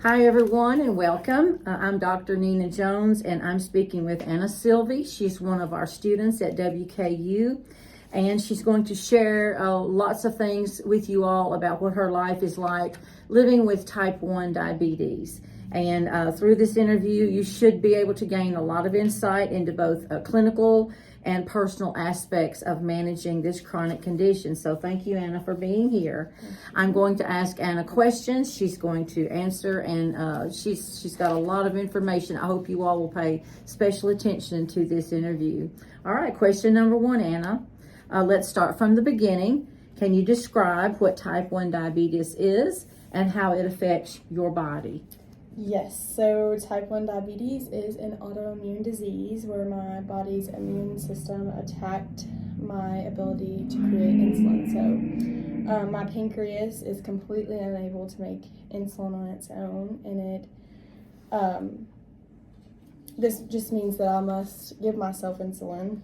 Hi everyone and welcome. I'm Dr. Nina Jones and I'm speaking with Anna Silvey. She's one of our students at WKU and she's going to share lots of things with you all about what her life is like living with type 1 diabetes. And through this interview, you should be able to gain a lot of insight into both clinical and personal aspects of managing this chronic condition. So thank you, Anna, for being here. I'm going to ask Anna questions. She's going to answer, and she's got a lot of information. I hope you all will pay special attention to this interview. All right, question number one, Anna. Let's start from the beginning. Can you describe what type 1 diabetes is and how it affects your body? Yes, so type 1 diabetes is an autoimmune disease where my body's immune system attacked my ability to create insulin. So my pancreas is completely unable to make insulin on its own, and this just means that I must give myself insulin,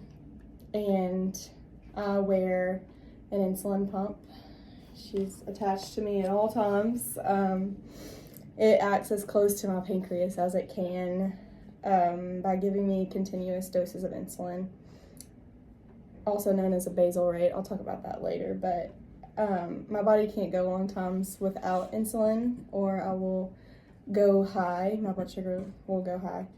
and I wear an insulin pump. She's attached to me at all times. It acts as close to my pancreas as it can by giving me continuous doses of insulin, also known as a basal rate. I'll talk about that later, but my body can't go long times without insulin, or I will go high. My blood sugar will go high.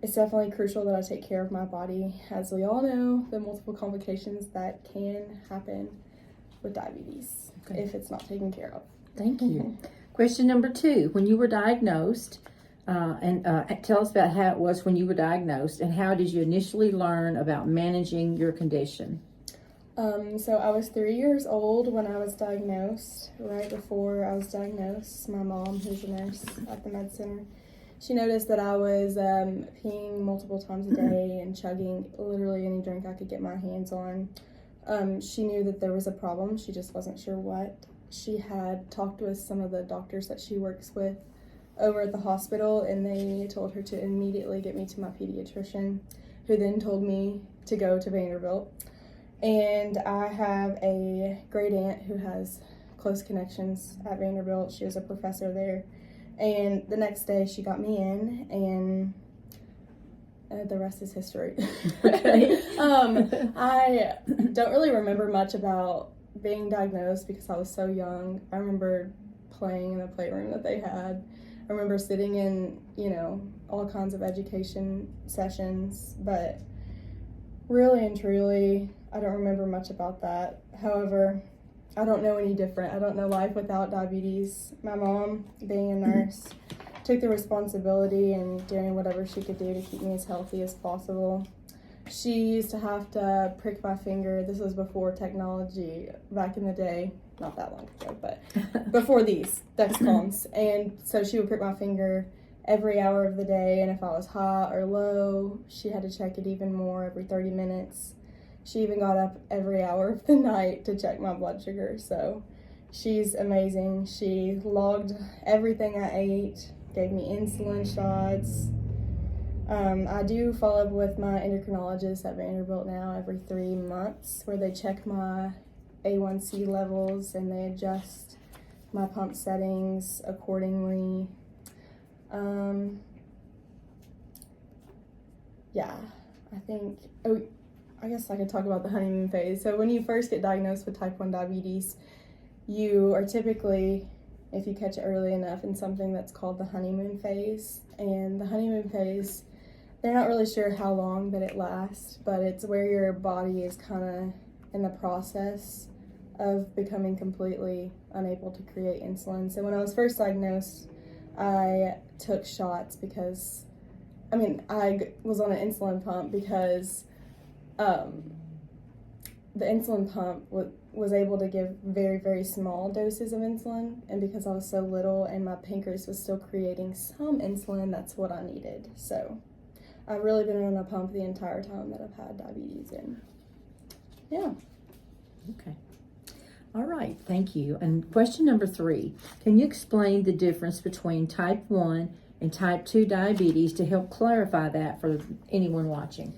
It's definitely crucial that I take care of my body, as we all know the multiple complications that can happen with diabetes if it's not taken care of. Thank you. Question number two, when you were diagnosed, tell us about how it was when you were diagnosed and how did you initially learn about managing your condition? So I was 3 years old when I was diagnosed. Right before I was diagnosed, my mom, who's a nurse at the med center, she noticed that I was peeing multiple times a day and chugging literally any drink I could get my hands on. She knew that there was a problem, she just wasn't sure what. She had talked with some of the doctors that she works with over at the hospital, and they told her to immediately get me to my pediatrician, who then told me to go to Vanderbilt. And I have a great aunt who has close connections at Vanderbilt. She was a professor there. And the next day she got me in, and the rest is history. I don't really remember much about being diagnosed because I was so young. I remember playing in the playroom that they had. I remember sitting in, all kinds of education sessions, but really and truly, I don't remember much about that. However, I don't know any different. I don't know life without diabetes. My mom, being a nurse, took the responsibility and doing whatever she could do to keep me as healthy as possible. She used to have to prick my finger. This was before technology, back in the day, not that long ago, but before these Dexcoms. And so she would prick my finger every hour of the day, and if I was high or low, she had to check it even more every 30 minutes. She even got up every hour of the night to check my blood sugar. So she's amazing. She logged everything I ate, gave me insulin shots. I do follow up with my endocrinologist at Vanderbilt now every 3 months, where they check my A1C levels and they adjust my pump settings accordingly. I guess I could talk about the honeymoon phase. So when you first get diagnosed with type 1 diabetes, you are typically, if you catch it early enough, in something that's called the honeymoon phase. And the honeymoon phase, they're not really sure how long that it lasts, but it's where your body is kind of in the process of becoming completely unable to create insulin. So when I was first diagnosed, I took shots because, I was on an insulin pump because the insulin pump was able to give very, very small doses of insulin, and because I was so little and my pancreas was still creating some insulin, that's what I needed. So I've really been on a pump the entire time that I've had diabetes, and yeah. Okay. All right, thank you. And question number 3, can you explain the difference between type 1 and type 2 diabetes to help clarify that for anyone watching?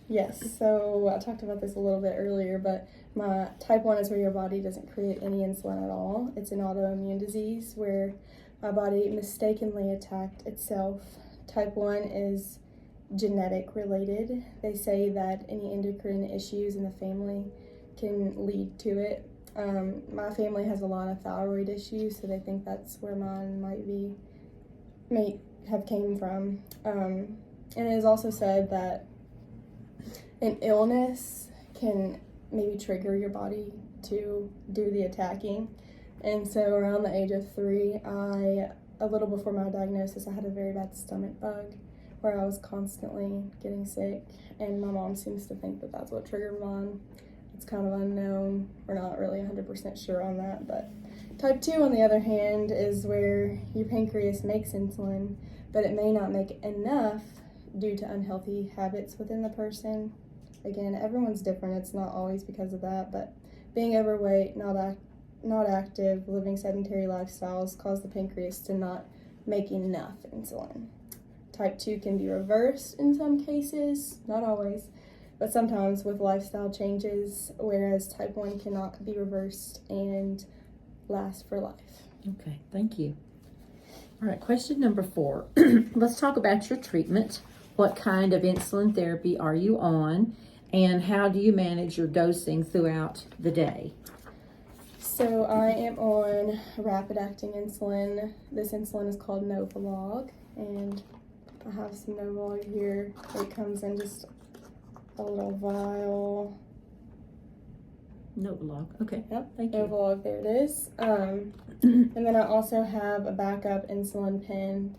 Yes, so I talked about this a little bit earlier, but my type 1 is where your body doesn't create any insulin at all. It's an autoimmune disease where my body mistakenly attacked itself. Type 1 is genetic related. They say that any endocrine issues in the family can lead to it. My family has a lot of thyroid issues, so they think that's where mine may have came from. And it is also said that an illness can maybe trigger your body to do the attacking. And so around the age of 3, a little before my diagnosis, I had a very bad stomach bug where I was constantly getting sick, and my mom seems to think that that's what triggered mine. It's kind of unknown. We're not really 100% sure on that, but type 2, on the other hand, is where your pancreas makes insulin, but it may not make enough due to unhealthy habits within the person. Again, everyone's different. It's not always because of that, but being overweight, not active, living sedentary lifestyles cause the pancreas to not make enough insulin. Type 2 can be reversed in some cases, not always, but sometimes with lifestyle changes, whereas type 1 cannot be reversed and last for life. Okay, thank you. All right, question number 4. Let's talk about your treatment. What kind of insulin therapy are you on, and how do you manage your dosing throughout the day? So I am on rapid-acting insulin. This insulin is called Novolog, and I have some Novolog here. It comes in just a little vial. Novolog. Okay. Yep. Thank you. Novolog, there it is. And then I also have a backup insulin pen.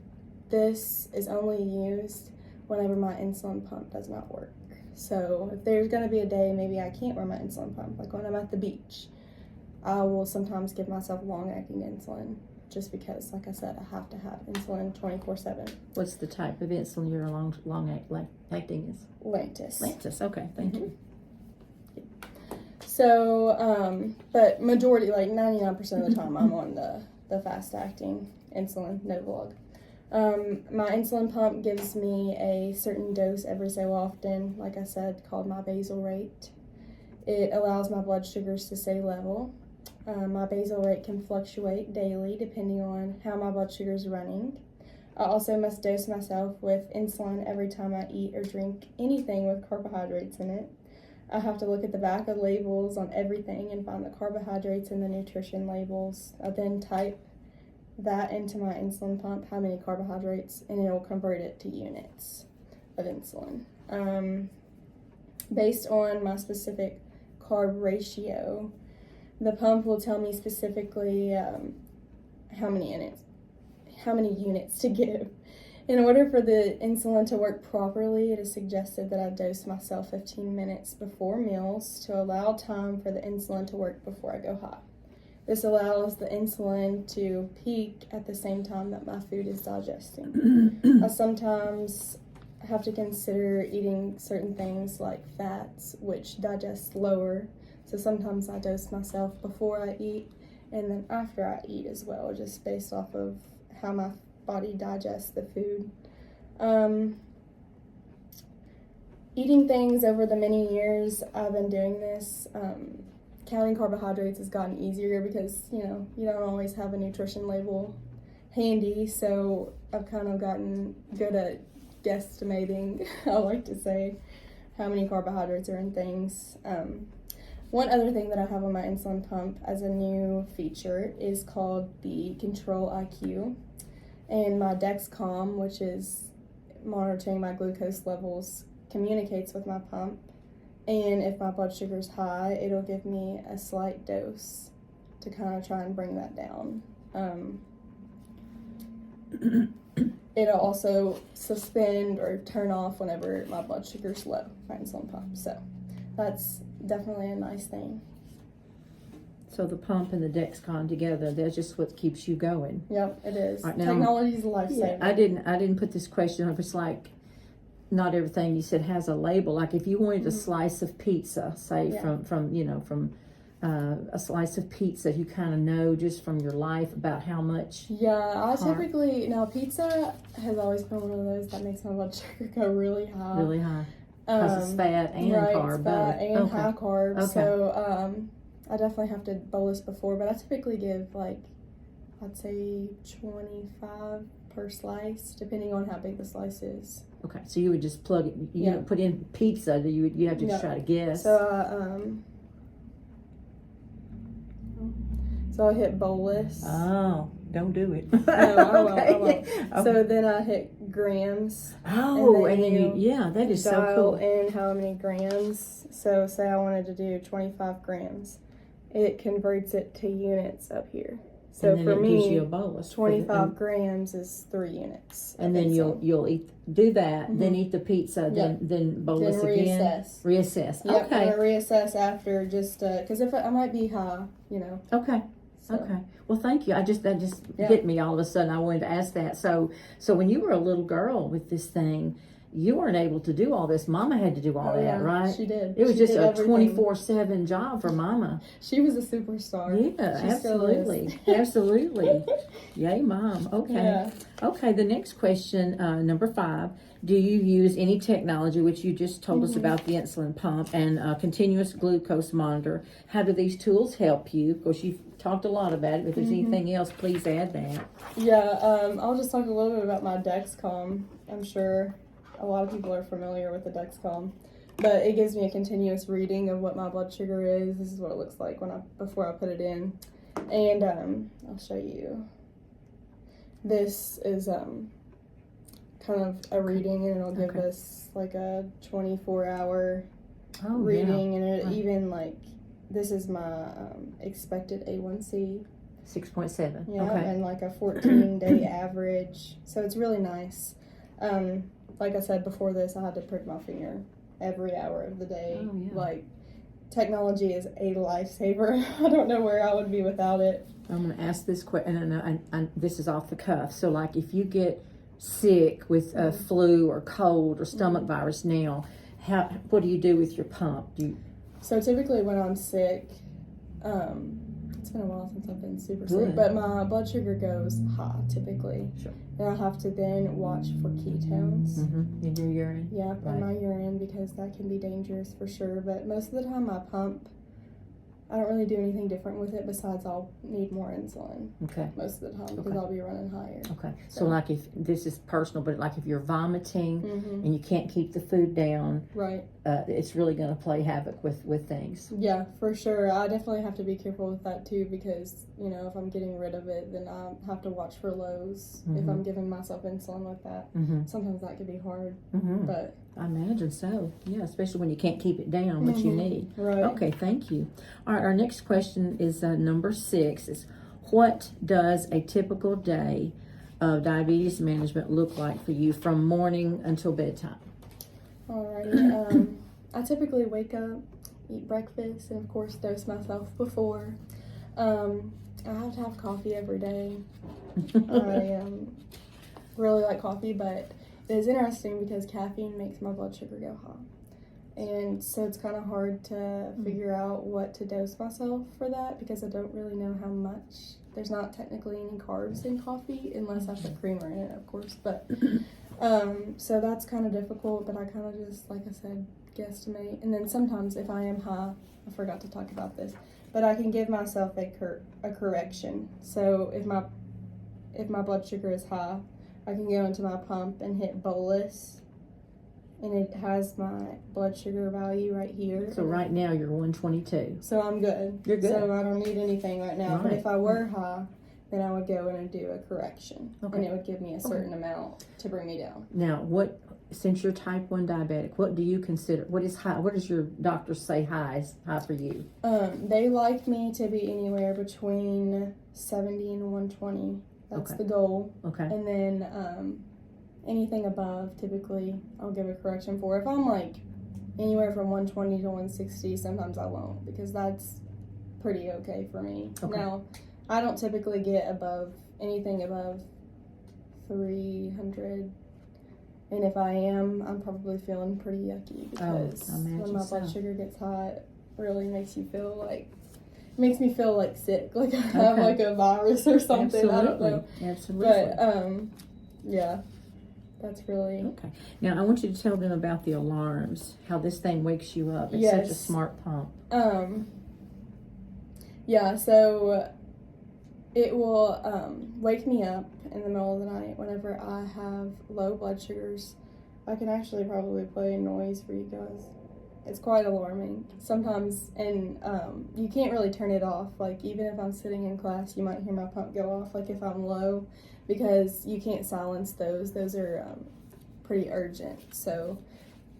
This is only used whenever my insulin pump does not work. So if there's going to be a day maybe I can't wear my insulin pump, like when I'm at the beach, I will sometimes give myself long-acting insulin just because, like I said, I have to have insulin 24/7. What's the type of insulin your long-acting is? Lantus. Lantus. Okay, thank you. So, but majority, like 99% of the time, I'm on the fast-acting insulin, Novolog. My insulin pump gives me a certain dose every so often, like I said, called my basal rate. It allows my blood sugars to stay level. My basal rate can fluctuate daily depending on how my blood sugar is running. I also must dose myself with insulin every time I eat or drink anything with carbohydrates in it. I have to look at the back of labels on everything and find the carbohydrates in the nutrition labels. I then type that into my insulin pump, how many carbohydrates, and it will convert it to units of insulin. Based on my specific carb ratio, the pump will tell me specifically how many units to give. In order for the insulin to work properly, it is suggested that I dose myself 15 minutes before meals to allow time for the insulin to work before I go high. This allows the insulin to peak at the same time that my food is digesting. I sometimes have to consider eating certain things like fats, which digest slower. So sometimes I dose myself before I eat and then after I eat as well, just based off of how my body digests the food. Eating things over the many years I've been doing this, counting carbohydrates has gotten easier because, you don't always have a nutrition label handy, so I've kind of gotten good at guesstimating, I like to say, how many carbohydrates are in things. One other thing that I have on my insulin pump as a new feature is called the Control IQ, and my Dexcom, which is monitoring my glucose levels, communicates with my pump, and if my blood sugar is high, it'll give me a slight dose to kind of try and bring that down. It'll also suspend or turn off whenever my blood sugar's low, my insulin pump. So that's definitely a nice thing. So the pump and the Dexcom together, that's just what keeps you going. Yep, it is. Right, now, technology is a lifesaver. I didn't put this question up. It's like not everything you said has a label. Like if you wanted a slice of pizza, say from a slice of pizza, you kind of know just from your life about how much. Yeah, I typically, now pizza has always been one of those that makes my blood sugar go really high. Really high. Because it's fat and carb. It's fat and high carb. Okay. So I definitely have to bolus before, but I typically give like I'd say 25 per slice, depending on how big the slice is. Okay, so you would just plug it. You don't put in pizza. You have to just try to guess. So I hit bolus. Oh, don't do it. No, I won't. Okay. So then I hit grams. Oh, and then that is so cool. Dial in how many grams. So say I wanted to do 25 grams. It converts it to units up here. So and then for it me, gives you a bolus 25 grams is 3 units. And then you'll do that, then eat the pizza, Yep. then bolus then again. Reassess. Yep, Okay. and I reassess after just because if I might be high, Okay. So. Okay. Well, thank you. That just hit me all of a sudden. I wanted to ask that. So when you were a little girl with this thing, you weren't able to do all this. Mama had to do all that, right? She did. It was She just did a everything. 24/7 job for Mama. She was a superstar. Yeah, She still is. absolutely. Absolutely. Yay, Mom. Okay. Yeah. Okay, the next question, number 5. Do you use any technology, which you just told us about the insulin pump and continuous glucose monitor? How do these tools help you? Of course, you've talked a lot about it. If there's anything else, please add that. Yeah, I'll just talk a little bit about my Dexcom. I'm sure a lot of people are familiar with the Dexcom, but it gives me a continuous reading of what my blood sugar is. This is what it looks like before I put it in, and I'll show you. This is kind of a reading, and it'll give us like a 24-hour reading, and it even this is my expected A1C. 6.7. Yeah, okay. and like a 14-day average. So it's really nice. Like I said before this, I had to prick my finger every hour of the day. Oh, yeah. Like, technology is a lifesaver. I don't know where I would be without it. I'm going to ask this question, and this is off the cuff. So, like, if you get sick with a flu or cold or stomach virus now, what do you do with your pump? So typically when I'm sick, it's been a while since I've been super sick, but my blood sugar goes high typically. Sure. And I have to then watch for ketones. In your urine? Yeah, in my urine, because that can be dangerous for sure. But most of the time my pump, I don't really do anything different with it besides I'll need more insulin. Okay. Most of the time because I'll be running higher. Okay. So like if this is personal, but like if you're vomiting and you can't keep the food down, right? It's really going to play havoc with things. Yeah, for sure. I definitely have to be careful with that too because if I'm getting rid of it, then I have to watch for lows. If I'm giving myself insulin with that, sometimes that could be hard. But I imagine so. Yeah, especially when you can't keep it down, which you need. Right. Okay, thank you. All right, our next question is number 6. Is what does a typical day of diabetes management look like for you from morning until bedtime? Alrighty. I typically wake up, eat breakfast, and of course dose myself before. I have to have coffee every day. I really like coffee, but it is interesting because caffeine makes my blood sugar go high. And so it's kind of hard to figure out what to dose myself for that because I don't really know how much. There's not technically any carbs in coffee unless I put creamer in it, of course. But so that's kind of difficult, but I kind of just, like I said, guesstimate. And then sometimes if I am high, I forgot to talk about this, but I can give myself a correction. So if my blood sugar is high, I can go into my pump and hit bolus, and it has my blood sugar value right here. So right now you're 122. So I'm good. You're good. So I don't need anything right now. Right. But if I were high, then I would go in and do a correction. Okay. And it would give me a certain amount to bring me down. Now, since you're type 1 diabetic, what do you consider, what is high? What does your doctor say is high for you? They like me to be anywhere between 70 and 120. That's the goal. Okay. And then anything above, typically, I'll give a correction for. If I'm like anywhere from 120 to 160, sometimes I won't because that's pretty okay for me. Okay. Now, I don't typically get anything above 300. And if I am, I'm probably feeling pretty yucky because when my blood sugar gets high, it really makes me feel like sick, like I have like a virus or something. Absolutely. I don't know. Absolutely. But yeah, that's really okay. Now I want you to tell them about the alarms. How this thing wakes you up. It's such a smart pump. Yeah. So it will wake me up in the middle of the night whenever I have low blood sugars. I can actually probably play a noise for you guys. It's quite alarming sometimes, and you can't really turn it off. Like, even if I'm sitting in class, you might hear my pump go off, like if I'm low, because you can't silence those. Those are pretty urgent, so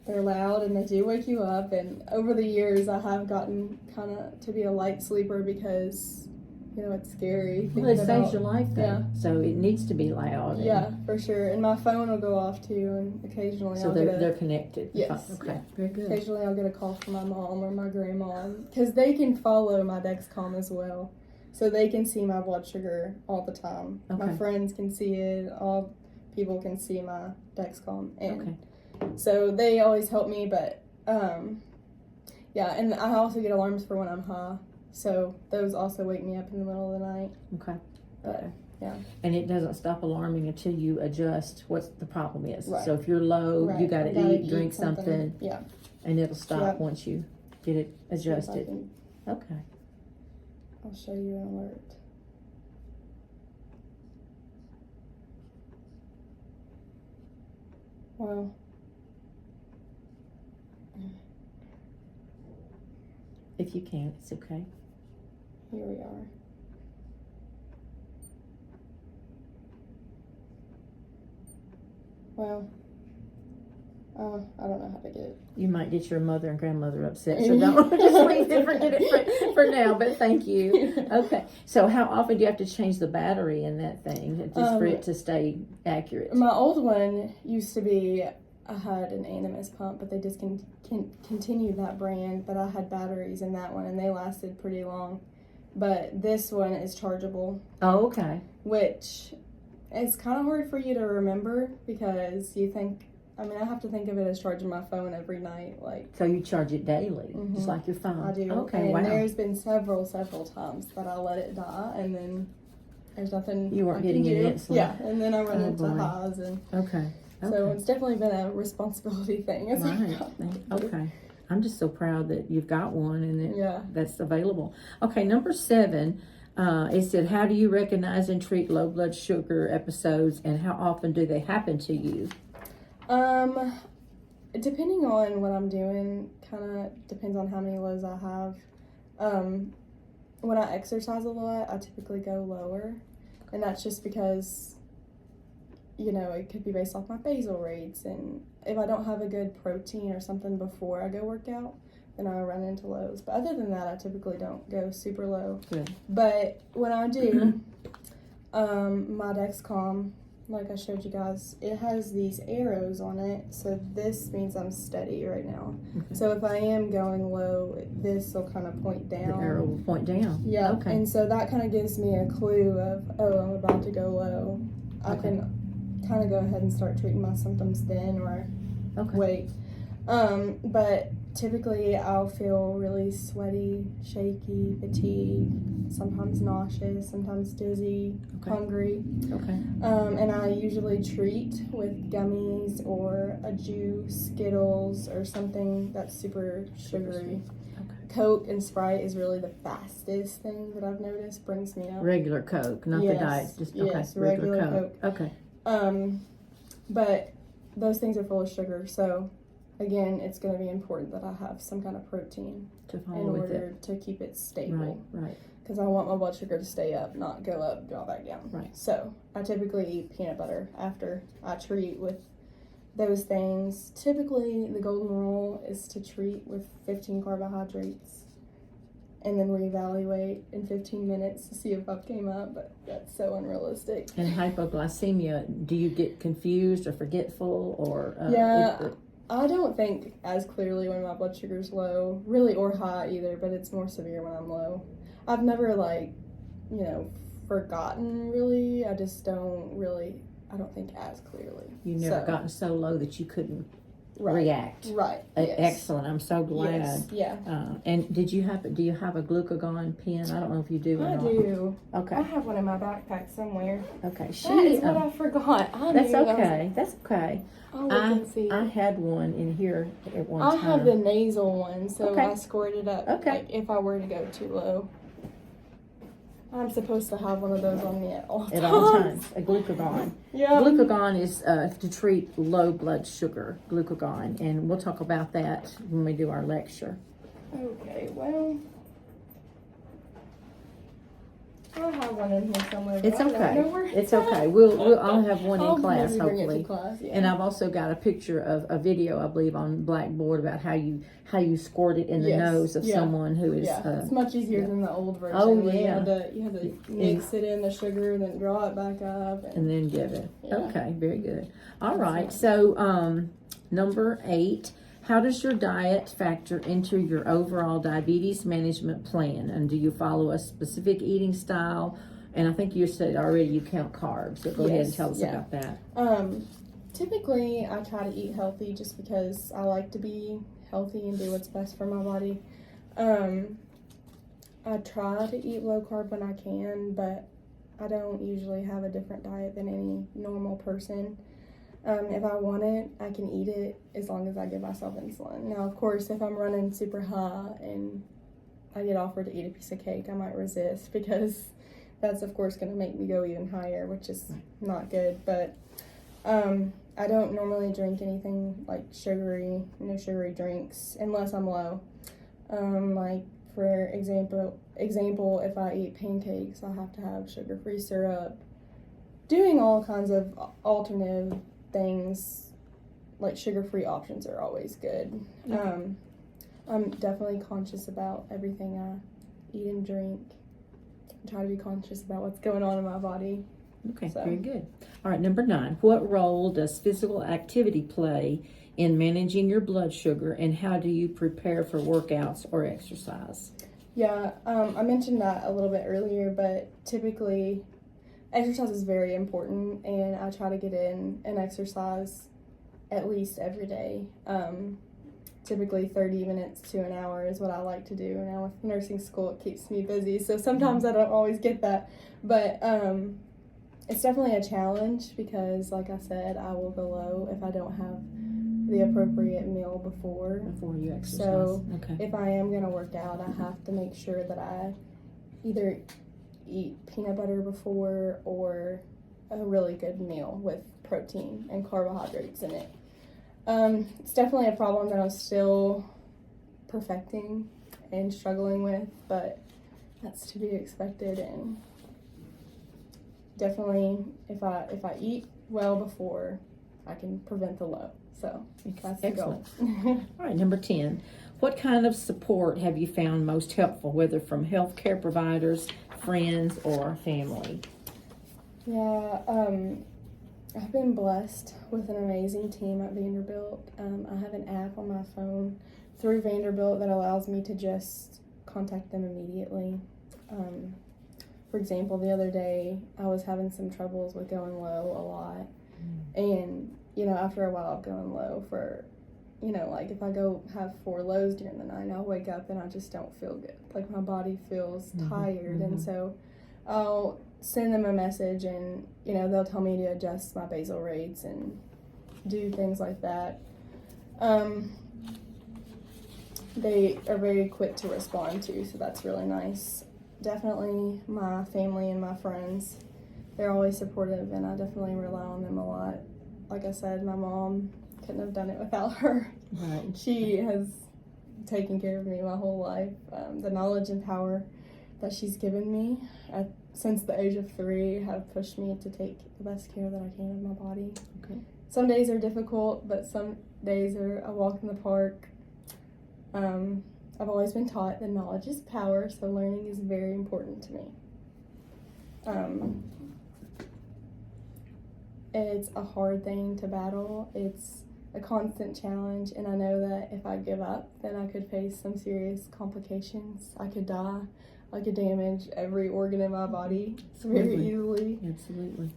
they're loud and they do wake you up. And over the years, I have gotten kind of to be a light sleeper because, you know, it's scary. Well, it saves your life, though. Yeah. So it needs to be loud. Yeah, for sure. And my phone will go off too, and occasionally So they're connected. Yes. Okay. Yeah. Very good. Occasionally I'll get a call from my mom or my grandma, because they can follow my Dexcom as well. So they can see my blood sugar all the time. Okay. My friends can see it. All people can see my Dexcom. And Okay. so they always help me, but yeah, and I also get alarms for when I'm high. So those also wake me up in the middle of the night. Okay. But, Okay. yeah. And it doesn't stop alarming until you adjust what the problem is. Right. So if you're low, Right. you got to Gotta eat, drink something, Yeah. and it'll stop Yep. once you get it adjusted. Okay. I'll show you an alert. Wow. If you can, it's okay. Here we are. Well, I don't know how to get it. You might get your mother and grandmother upset, so don't just leave it, forget it for now, but thank you. Okay. So how often do you have to change the battery in that thing just for it to stay accurate? My old one used to be, I had an Animus pump, but they discontinued that brand, but I had batteries in that one, and they lasted pretty long. But this one is chargeable. Oh, okay. Which is kind of hard for you to remember, because you think, I mean, I have to think of it as charging my phone every night. Like, So you charge it daily, just like your phone? I do. Okay, and wow. there's been several times that I let it die, and then there's nothing You weren't I getting can any do. insulin. Yeah, and then I run Oh, into boy. highs, and Okay. so it's definitely been a responsibility thing. As I've Right. gotten older. Okay. I'm just so proud that you've got one and that Yeah. that's available. Okay, number 7, it said, how do you recognize and treat low blood sugar episodes, and how often do they happen to you? Depending on what I'm doing, kind of depends on how many lows I have. When I exercise a lot, I typically go lower, and that's just because, you know, it could be based off my basal rates, and if I don't have a good protein or something before I go work out, then I run into lows. But other than that, I typically don't go super low. Good. But when I do, my Dexcom, like I showed you guys, it has these arrows on it, so this means I'm steady right now. Okay. So if I am going low, this will kind of point down. The arrow will point down. Yeah, Okay. and so that kind of gives me a clue of, oh, I'm about to go low. I Okay. can kind of go ahead and start treating my symptoms then, or Okay. wait. But typically I'll feel really sweaty, shaky, fatigued, sometimes nauseous, sometimes dizzy, Okay. hungry. Okay. And I usually treat with gummies or a juice, Skittles, or something that's super sugary. Okay. Coke and Sprite is really the fastest thing that I've noticed brings me up. Regular Coke, not Yes, the diet. Just yes, okay. Regular regular Coke. Okay. But those things are full of sugar, so again, it's going to be important that I have some kind of protein To in follow with order it. to keep it stable. Right. Because I want my blood sugar to stay up, not go up, drop back down. Right. So I typically eat peanut butter after I treat with those things. Typically, the golden rule is to treat with 15 carbohydrates and then reevaluate in 15 minutes to see if I came up, but that's so unrealistic. And hypoglycemia, do you get confused or forgetful or? I don't think as clearly when my blood sugar's low, really, or high either, but it's more severe when I'm low. I've never, forgotten, really. I just don't think as clearly. You've never gotten so low that you couldn't Right. react. Right. Yes. Excellent. I'm so glad. Yes. Yeah. And do you have a glucagon pen? I don't know if you do or I not. do. Okay. I have one in my backpack somewhere. Okay. That is what I forgot. That's okay. That's okay. I'll look and see. I had one in here at one I time. have the nasal one, so Okay. I scored it up. Okay. Like if I were to go too low. I'm supposed to have one of those on me at all times. At all times, a glucagon. Yeah. Glucagon is to treat low blood sugar, glucagon, and we'll talk about that when we do our lecture. Okay, well, I have one in here somewhere. but It's I don't okay. know where It's at. okay. I'll have one I'll in class, maybe bring it to hopefully. class, yeah. And I've also got a picture of a video, I believe, on Blackboard about how you squirt it in the Yes, nose of yeah. someone who is. Yeah, it's much easier yeah. than the old version. Oh, where yeah. You had to mix it in the sugar, then draw it back up. And then give it. Yeah. Okay, very good. All That's right. nice. So, number 8. How does your diet factor into your overall diabetes management plan? And do you follow a specific eating style? And I think you said already you count carbs. So go ahead and Yes, tell us yeah. about that. Typically, I try to eat healthy just because I like to be healthy and do what's best for my body. I try to eat low carb when I can, but I don't usually have a different diet than any normal person. If I want it, I can eat it as long as I give myself insulin. Now, of course, if I'm running super high and I get offered to eat a piece of cake, I might resist because that's, of course, going to make me go even higher, which is not good. But I don't normally drink anything like no sugary drinks unless I'm low. Like, for example, if I eat pancakes, I have to have sugar-free syrup. Doing all kinds of alternative things, like sugar-free options, are always good. Okay. I'm definitely conscious about everything I eat and drink. I try to be conscious about what's going on in my body. Okay, So. very good. All right, number 9. What role does physical activity play in managing your blood sugar, and how do you prepare for workouts or exercise? Yeah, I mentioned that a little bit earlier, but typically exercise is very important, and I try to get in an exercise at least every day. Typically 30 minutes to an hour is what I like to do. Now with nursing school, it keeps me busy, so sometimes I don't always get that. But it's definitely a challenge because, like I said, I will go low if I don't have the appropriate meal before you exercise. So okay. if I am going to work out, I have to make sure that I either eat peanut butter before or a really good meal with protein and carbohydrates in it. It's definitely a problem that I'm still perfecting and struggling with, but that's to be expected. And definitely, if I eat well before, I can prevent the low. So that's the goal. All right, number 10. What kind of support have you found most helpful, whether from healthcare providers, friends, or family? Yeah, I've been blessed with an amazing team at Vanderbilt. I have an app on my phone through Vanderbilt that allows me to just contact them immediately. For example, the other day, I was having some troubles with going low a lot. And, after a while of going low for, like if I go have 4 lows during the night, I'll wake up and I just don't feel good. Like my body feels tired. And so I'll send them a message and, they'll tell me to adjust my basal rates and do things like that. They are very quick to respond to, so that's really nice. Definitely my family and my friends, they're always supportive, and I definitely rely on them a lot. Like I said, my mom couldn't have done it without her. Right. She has taken care of me my whole life. The knowledge and power that she's given me since the age of 3 have pushed me to take the best care that I can of my body. Okay. Some days are difficult, but some days are a walk in the park. I've always been taught that knowledge is power, so learning is very important to me. It's a hard thing to battle. It's a constant challenge, and I know that if I give up, then I could face some serious complications. I could die. I could damage every organ in my body very easily. Absolutely.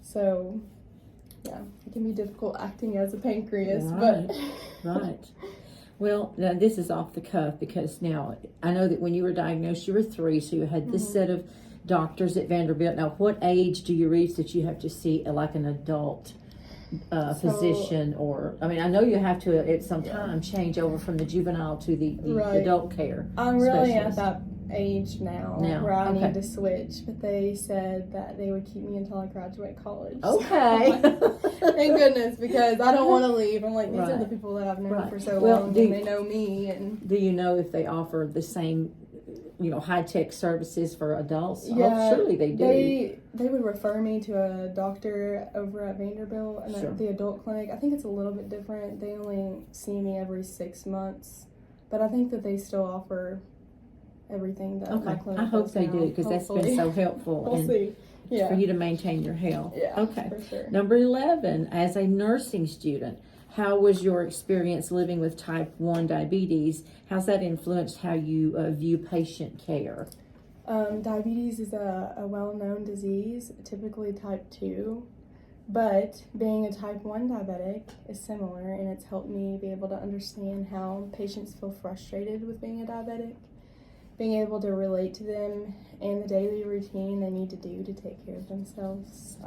So, yeah, it can be difficult acting as a pancreas, Right. but... Right. Well, now this is off the cuff because now I know that when you were diagnosed, you were 3, so you had this set of doctors at Vanderbilt. Now, what age do you reach that you have to see like an adult physician? Or, I mean, I know you have to at some time change over from the juvenile to the Right. adult care I'm really specialist. at that age now where I need to switch, but they said that they would keep me until I graduate college. Okay. So thank goodness, because I don't want to leave. I'm like, these are the people that I've known for so long, and they know me. And do you know if they offer the same, high-tech services for adults? Yeah, surely they do. They would refer me to a doctor over at Vanderbilt and at the adult clinic. I think it's a little bit different. They only see me every 6 months, but I think that they still offer everything that my clinic I hope does they now, do, because that's been so helpful. We'll see. Yeah. For you to maintain your health. Yeah, okay. For sure. Number 11, as a nursing student, how was your experience living with type 1 diabetes? How's that influenced how you view patient care? Diabetes is a well-known disease, typically type 2, but being a type 1 diabetic is similar, and it's helped me be able to understand how patients feel frustrated with being a diabetic, being able to relate to them and the daily routine they need to do to take care of themselves.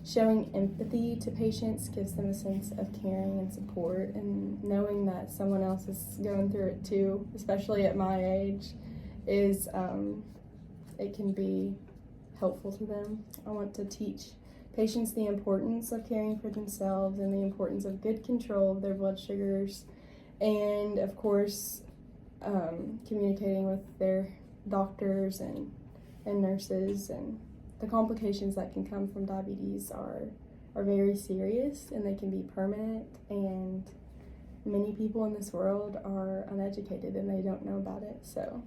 Showing empathy to patients gives them a sense of caring and support, and knowing that someone else is going through it too, especially at my age, is it can be helpful to them. I want to teach patients the importance of caring for themselves and the importance of good control of their blood sugars, and of course communicating with their doctors and nurses. And the complications that can come from diabetes are very serious, and they can be permanent, and many people in this world are uneducated and they don't know about it. So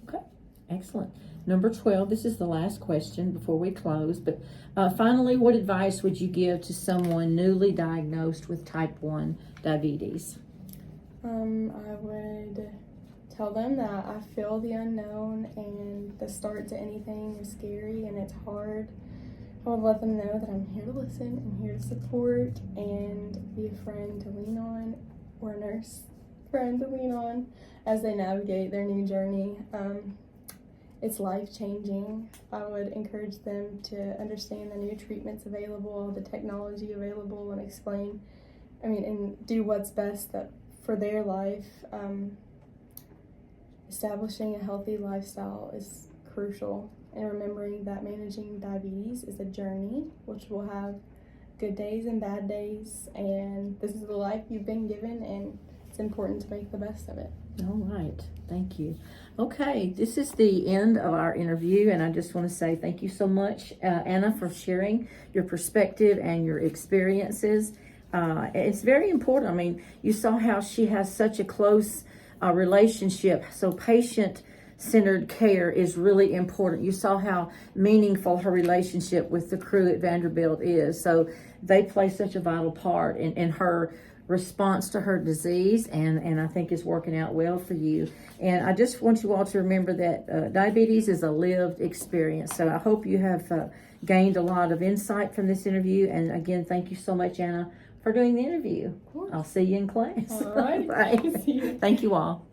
okay, excellent. Number 12, this is the last question before we close, but finally, what advice would you give to someone newly diagnosed with type 1 diabetes? I would tell them that I feel the unknown, and the start to anything is scary and it's hard. I would let them know that I'm here to listen and here to support and be a friend to lean on, or a nurse friend to lean on as they navigate their new journey. It's life-changing. I would encourage them to understand the new treatments available, the technology available, and explain, and do what's best for their life. Establishing a healthy lifestyle is crucial, and remembering that managing diabetes is a journey, which will have good days and bad days, and this is the life you've been given, and it's important to make the best of it. All right, thank you. Okay, this is the end of our interview, and I just want to say thank you so much, Anna, for sharing your perspective and your experiences. It's very important. You saw how she has such a close relationship, so patient-centered care is really important. You saw how meaningful her relationship with the crew at Vanderbilt is, so they play such a vital part in her response to her disease, and I think is working out well for you. And I just want you all to remember that diabetes is a lived experience, so I hope you have gained a lot of insight from this interview. And again, thank you so much, Anna, for doing the interview. I'll see you in class. All right. Bye. Thank you all.